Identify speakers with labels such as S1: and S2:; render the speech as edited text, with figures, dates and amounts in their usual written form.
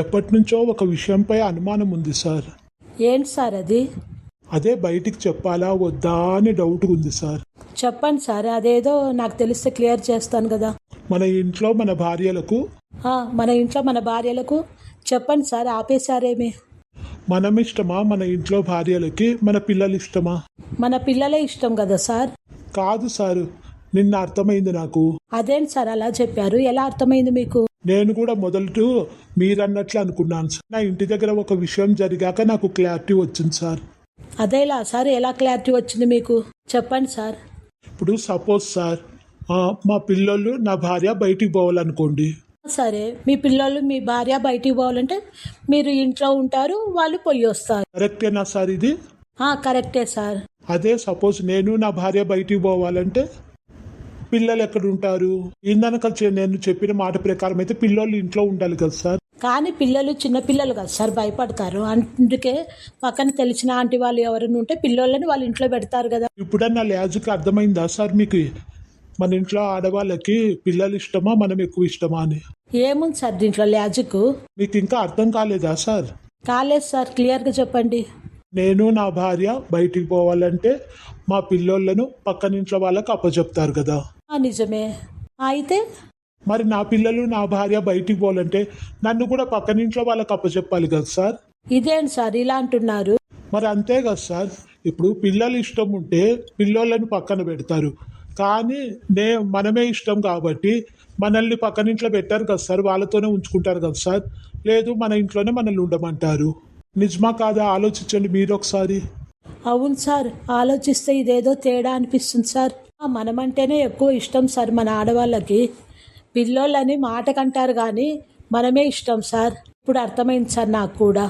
S1: ఎప్పటినుంచో ఒక విషయంపై అనుమానం ఉంది సార్.
S2: ఏంటి సార్ అది?
S1: అదే బయటికి చెప్పాలా వద్దా అని డౌట్ ఉంది సార్.
S2: చెప్పండి సార్, అదేదో నాకు తెలిస్తే క్లియర్ చేస్తాను కదా.
S1: మన ఇంట్లో మన భార్యలకు
S2: మన ఇంట్లో మన భార్యలకు చెప్పండి సార్, ఆపేశారేమి?
S1: మనం ఇష్టమా మన ఇంట్లో భార్యలకి మన పిల్లలు ఇష్టమా?
S2: మన పిల్లలే ఇష్టం కదా సార్.
S1: కాదు సార్, నిన్న అర్థమైంది నాకు.
S2: అదేంటి సార్ అలా చెప్పారు? ఎలా అర్థమైంది మీకు?
S1: నేను కూడా మొదలు మీరన్నట్లు అనుకున్నాను సార్. నా ఇంటి దగ్గర ఒక విషయం జరిగాక నాకు క్లారిటీ వచ్చింది సార్.
S2: అదేలా సార్, ఎలా క్లారిటీ వచ్చింది మీకు? చెప్పండి సార్.
S1: ఇప్పుడు సపోజ్ సార్, మా పిల్లలు నా భార్య బయటికి పోవాలనుకోండి.
S2: సరే, మీ పిల్లలు మీ భార్య బయటికి పోవాలంటే మీరు ఇంట్లో ఉంటారు, వాళ్ళు పోయి వస్తారు.
S1: కరెక్టేనా సార్ ఇది?
S2: కరెక్టే సార్.
S1: అదే సపోజ్ నేను నా భార్య బయటికి పోవాలంటే పిల్లలు ఎక్కడ ఉంటారు? ఇందనక నేను చెప్పిన మాట ప్రకారం అయితే పిల్లలు ఇంట్లో ఉండాలి కదా సార్.
S2: కానీ పిల్లలు చిన్నపిల్లలు కదా సార్, భయపడతారు. అందుకే పక్కన తెలిసిన ఆంటీ వాళ్ళు ఎవరైనా ఉంటే పిల్లలని వాళ్ళ ఇంట్లో పెడతారు కదా.
S1: ఇప్పుడన్నా లాజిక్ అర్థమైందా సార్ మీకు? మన ఇంట్లో ఆడవాళ్ళకి పిల్లలు ఇష్టమా మనం ఎక్కువ ఇష్టమా అని?
S2: ఏముంది సార్ దీంట్లో లాజిక్?
S1: మీకు ఇంకా అర్థం కాలేదా సార్?
S2: కాలేదు సార్, క్లియర్గా చెప్పండి.
S1: నేను నా భార్య బయటికి పోవాలంటే మా పిల్లోళ్ళను పక్కనింట్లో వాళ్ళకి అప్పచెప్తారు కదా.
S2: నిజమే. అయితే
S1: మరి నా పిల్లలు నా భార్య బయటికి పోవాలంటే నన్ను కూడా పక్కనింట్లో వాళ్ళకి అప్పచెప్పాలి కదా సార్.
S2: ఇదేంటి సార్ ఇలా అంటున్నారు?
S1: మరి అంతే కదా సార్. ఇప్పుడు పిల్లలు ఇష్టం ఉంటే పిల్లోళ్ళని పక్కన పెడతారు, కానీ మనమే ఇష్టం కాబట్టి మనల్ని పక్కనింట్లో పెట్టారు కదా సార్, వాళ్ళతోనే ఉంచుకుంటారు కదా సార్. లేదు, మన ఇంట్లోనే మనల్ని ఉండమంటారు. నిజమా కాదా ఆలోచించండి మీరు ఒకసారి.
S2: అవును సార్, ఆలోచిస్తే ఇదేదో తేడా అనిపిస్తుంది సార్. మనమంటేనే ఎక్కువ ఇష్టం సార్ మన ఆడవాళ్ళకి. పిల్లోళ్ళని మాటకంటారు కానీ మనమే ఇష్టం సార్. ఇప్పుడు అర్థమైంది సార్ నాకు కూడా.